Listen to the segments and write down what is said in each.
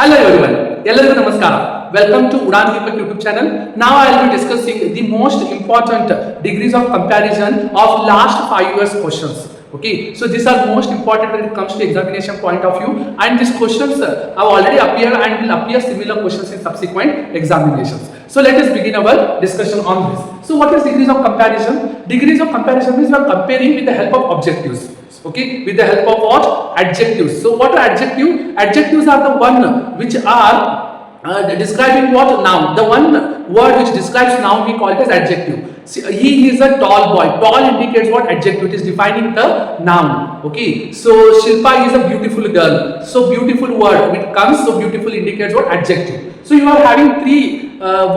Hello everyone, ಎಲ್ಲರಿಗೂ ನಮಸ್ಕಾರ. Welcome to Udan YouTube channel. Now I will be discussing the most important degrees of comparison of last 5 years questions. Okay, so these are most important when it comes to examination point of view, and these questions have already appeared and will appear similar questions in subsequent examinations. So let us begin our discussion on this. So what is degrees of comparison? Degrees of comparison means we are comparing with the help of objectives. Okay, with the help of what? Adjectives. So what are adjectives? Adjectives are the one which are describing what? Noun. The one word which describes noun we call it as adjective. See, he is a tall boy. Tall indicates what? Adjective. It is defining the noun. Okay, so Shilpa is a beautiful girl. So beautiful word when it comes, so beautiful indicates what? Adjective. So you are having three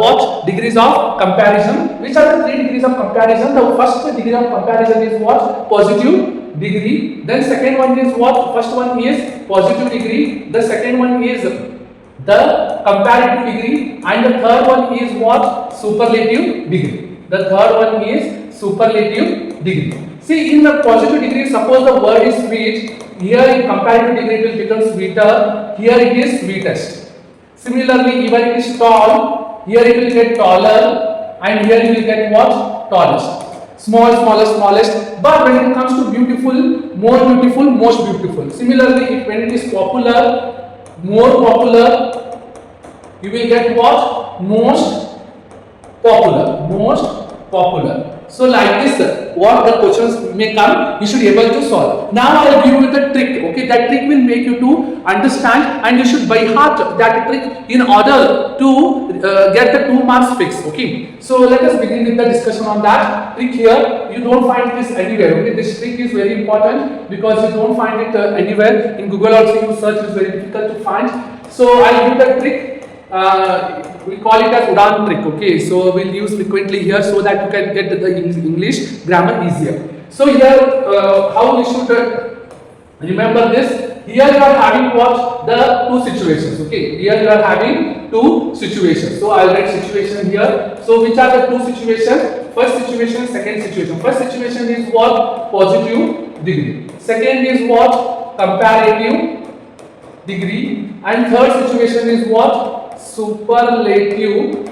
what degrees of comparison. Which are the three degrees of comparison? The first degree of comparison is what? Positive degree. Then second one is what? First one is positive degree. The second one is the comparative degree, and the third one is what? Superlative degree. The third one is superlative degree. See, in the positive degree, suppose the word is sweet. Here in comparative degree it will become sweeter. Here it is sweetest. Similarly, even it is tall. Here it will get taller, and here it will get what? Tallest. Small, smallest, smallest. But when it comes to beautiful, more beautiful, most beautiful. Similarly, when it is popular, more popular, you will get what? Most popular. Most popular. So like this, what the questions may come, you should be able to solve. Now I will give you the trick. Okay, that trick will make you to understand, and you should by heart that trick in order to get the 2 marks fixed. Okay, so let us begin with the discussion on that trick. Here you don't find this anywhere. Okay, this trick is very important because you don't find it anywhere. In Google also you search, is very difficult to find. So I will give the trick. We call it as Udan trick. Okay, so we'll use frequently here so that you can get the English grammar easier. So here how we should remember this. Here you are having what? The two situations. Okay, here you are having two situations. So I'll write situation here. So which are the two situations? First situation, second situation. First situation is what? Positive degree. Second is what? Comparative degree. And third situation is what? Superlative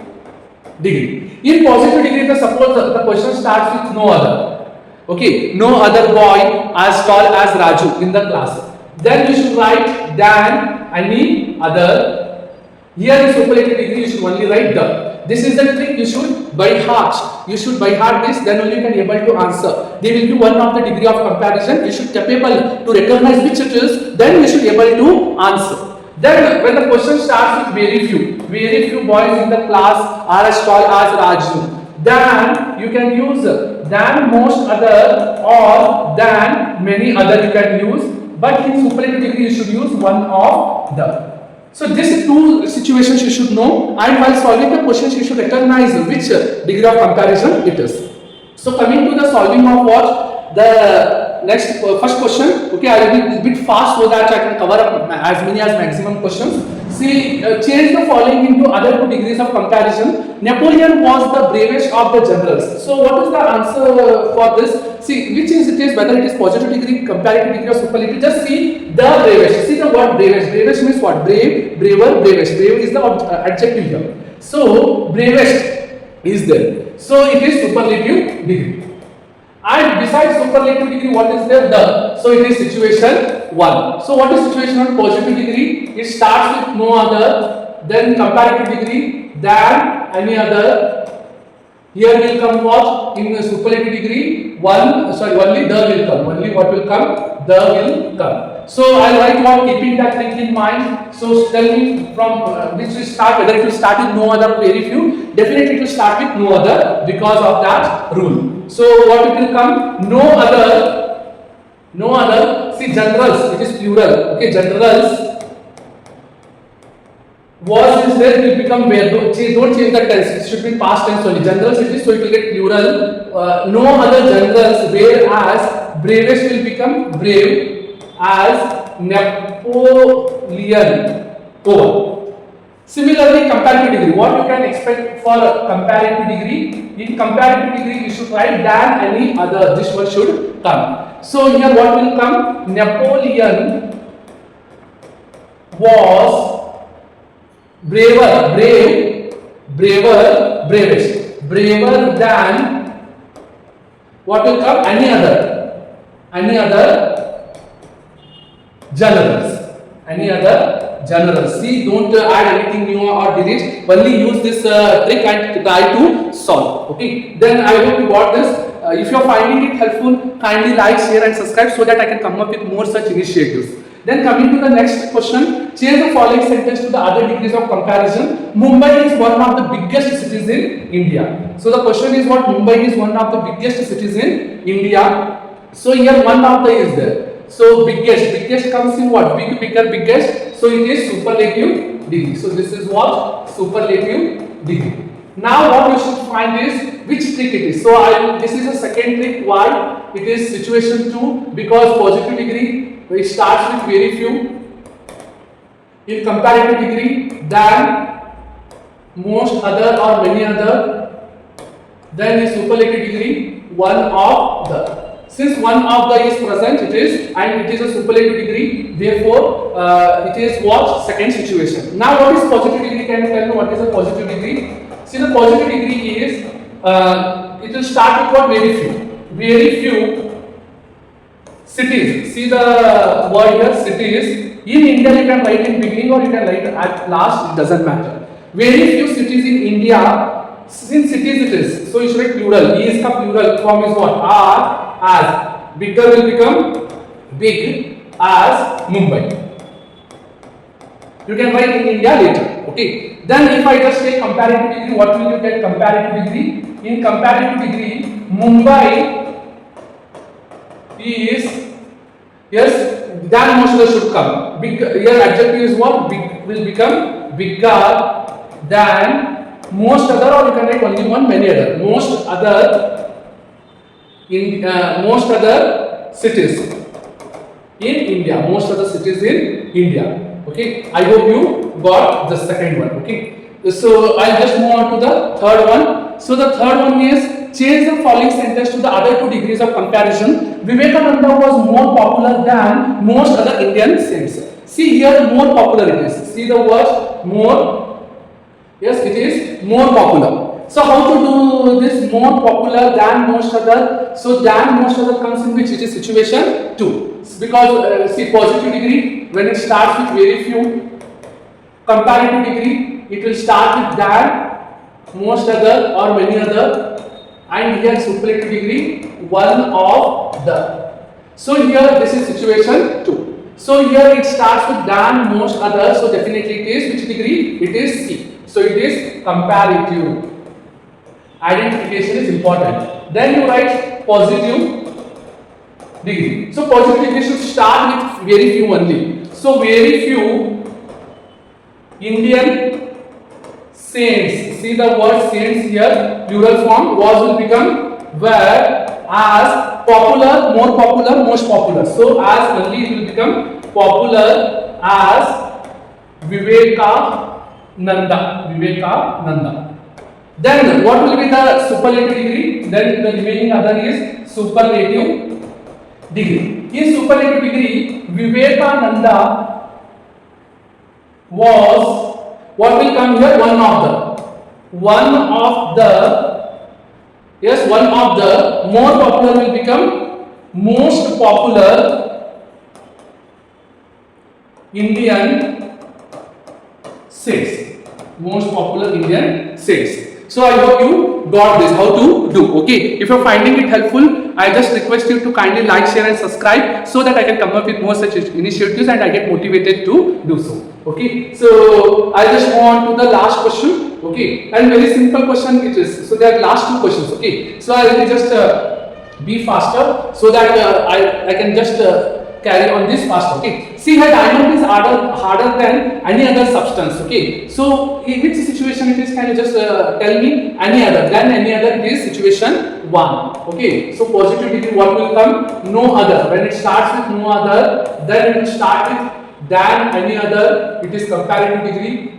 degree. In positive degree, suppose the question starts with no other. Okay, no other boy as tall as Raju in the class. Then you should write than any other. Here in superlative degree, you should only write the. This is the trick you should by heart. You should by heart this, then only you can able to answer. They will give one of the degree of comparison. You should capable to recognize which it is. Then you should able to answer. Then when the question starts with very few boys in the class are as tall as Raju, then you can use than most other or than many other you can use, but in superlative degree you should use one of the. So these two situations you should know, and while solving the questions you should recognize which degree of comparison it is. So coming to the solving of what? The next first question. Okay, I will be a bit fast so that I can cover up as many as maximum questions. See, change the following into other two degrees of comparison. Napoleon was the bravest of the generals. So what is the answer for this? See, which is it is, whether it is positive degree, comparative degree or superlative. Just see the bravest. See the word bravest. Bravest means what? Brave, braver, bravest. Brave is the adjective here. So bravest is there. So it is superlative degree. And besides superlative degree, what is there? The. So it is situation 1. So what is situation 1? Positive degree. It starts with no other. Then comparative degree, than any other. Here will come what? In superlative degree, only the will come. Only what will come? The will come. So I'll write one keeping that thing in mind. So tell me from which will start, whether it will start with no other, very few. Definitely it will start with no other because of that rule. So what it will come? No other. No other. See, generals, it is plural. Okay, generals. Was is there, will become where. Don't change the tense. It should be past tense only. Generals it is, so it will get plural. No other generals, whereas bravest will become brave as Napoleon. Over. Similarly, comparative degree. What you can expect for comparative degree? In comparative degree, you should write than any other. This word should come. So here, what will come? Napoleon was braver, brave, braver, bravest, braver than what will come? Any other generals, any other generals. See, don't add anything new or delete, only use this trick and try to solve. Okay, then I hope you got this. If you are finding it helpful, kindly like, share and subscribe so that I can come up with more such initiatives. Then coming to the next question, change the following sentence to the other degrees of comparison. Mumbai is one of the biggest cities in India. So the question is what? Mumbai is one of the biggest cities in India. So here one of the is there. So biggest comes in what? Big, bigger, biggest. So it is superlative degree. So this is what? Superlative degree. Now what you should find is which trick it is. So this is a second trick. Why? It is situation 2 because positive degree it starts with very few, in comparative degree than most other or many other, then in superlative degree one of the. Since one of the is present, it is and it is a superlative degree, therefore it is what? Second situation. Now what is positive degree? Can you tell me what is a positive degree? See, the positive degree is it will start with what? Very few cities. See the word here, cities. In India you can write in beginning or you can write at last, it doesn't matter. Very few cities in India. Since cities it is, so you should write plural. E is ka plural form is what? Are as. Bigger will become big as Mumbai. You can write in India later. Okay. Then if I just take comparative degree, what will you get? Comparative degree. In comparative degree, Mumbai is, yes, then most other should come. Big, here adjective is what? Big will become bigger than most other, or you can write only one, many other. Most other cities in India. Most other cities in India. Okay. I hope you got the second one. Okay. So I'll just move on to the third one. So the third one is change the following sentence to the other two degrees of comparison. Vivekananda was more popular than most other Indian saints. See here, more popular it is. See the word more. Yes, it is more popular. So how to do this? More popular than most other. So than most other comes in which? It is situation 2. Because see, positive degree, when it starts with very few, comparative degree, it will start with than, most other or many other, and here superlative degree one of the. So here this is situation 2. So here it starts with than, most other, so definitely it is which degree? It is C. So it is comparative. Identification is important. Then you write positive degree. So positive degree should start with very few only. So very few Indian saints. See the word saints here, plural form, was will become where, as popular, more popular, most popular. So as only it will become popular as Vivekananda. Then what will be the superlative degree? Then the remaining other is superlative degree. In superlative degree, Vivekananda was, what will come here? One of the more popular will become most popular Indian saints. Most popular Indian saints. So I hope you got this, how to do. Okay, if you're finding it helpful, I just request you to kindly like, share and subscribe so that I can come up with more such initiatives and I get motivated to do so. Okay, so I just move on to the last question. Okay, and very simple question it is. So there are last two questions. Okay, so I will just be faster so that I can just carry on this fast. Okay, see here diamond is harder than any other substance. Okay, so in which situation it is? Can you just tell me? Any other, then any other, it is situation 1. Okay, so positive degree what will come? No other. When it starts with no other, then it will start with than any other, it is comparative degree.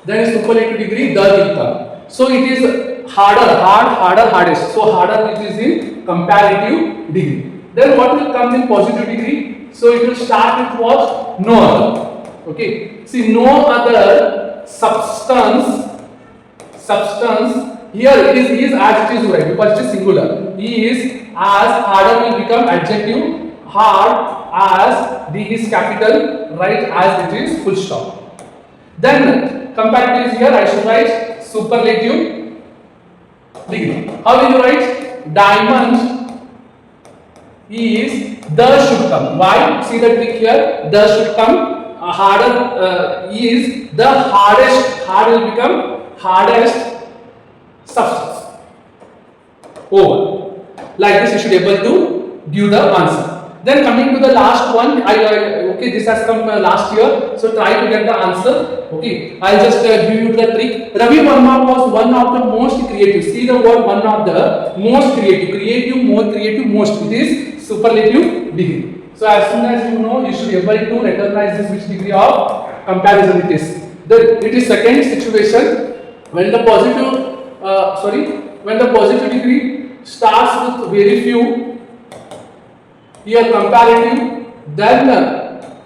Then superlative degree, the will come. So it is harder, hardest. So harder it is in comparative degree. Then what will come in positive degree? So it will start with what? No other. Okay. See, no other substance. Here it is as it is right because it is singular. Is as harder will become adjective. Hard as D is capital, right as it is full stop. Then comparative is here. I should write superlative degree. How will you write? Diamond is the should come. Why? See the trick here. The should come. Harder is the hardest. Hard will become hardest substance. Over. Like this, you should be able to give the answer. Then coming to the last one, okay, this has come last year, so try to get the answer. Okay, I'll just give you the trick. Ravi Varma was one of the most creative. See the word one of the most creative. Creative, more creative, most. It is superlative degree. So as soon as you know, you should be able to recognize this which degree of comparison it is. Then it is second situation when the positive, when the positive degree starts with very few. Here comparative, then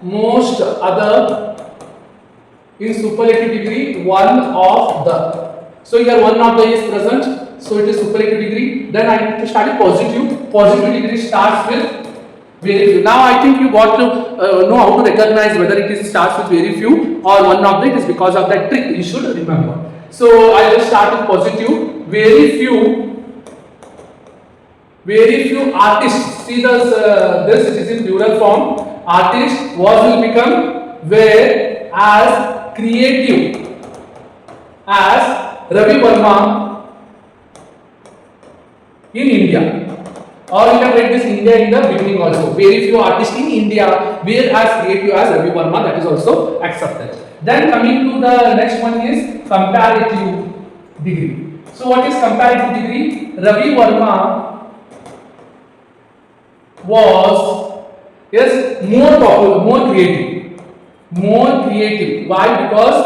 most other, in superlative degree one of the. So here one of the is present, so it is superlative degree. Then I need to start a positive. Positive degree starts with very few. Now I think you got to know how to recognize whether it is starts with very few or one of the. It is because of that trick you should remember. So I will start with positive. Very few artists. See this it is in plural form. Artist was will become where as creative as Ravi Varma in India. Or you can write this India in the beginning also. Very few artists in India where as creative as Ravi Varma, that is also accepted. Then coming to the next one is comparative degree. So what is comparative degree? Ravi Varma was more popular, more creative. Why? Because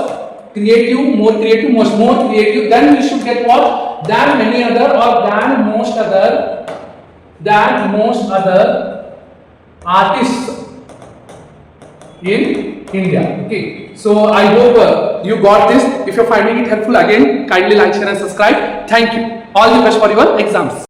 creative, more creative, more creative. Then we should get what? Than many other or than most other artists in India. Okay. So I hope you got this. If you're finding it helpful, again kindly like, share and subscribe. Thank you. All the best for your exams.